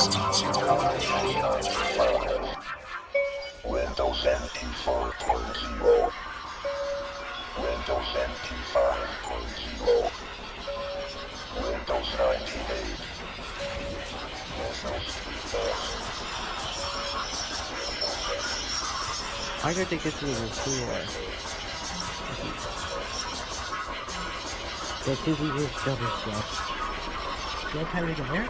Windows NT 4.0. Windows NT 5.0. Windows 98. Windows 3. I gotta take this to the floor. Let's do these double steps. Get tired of there?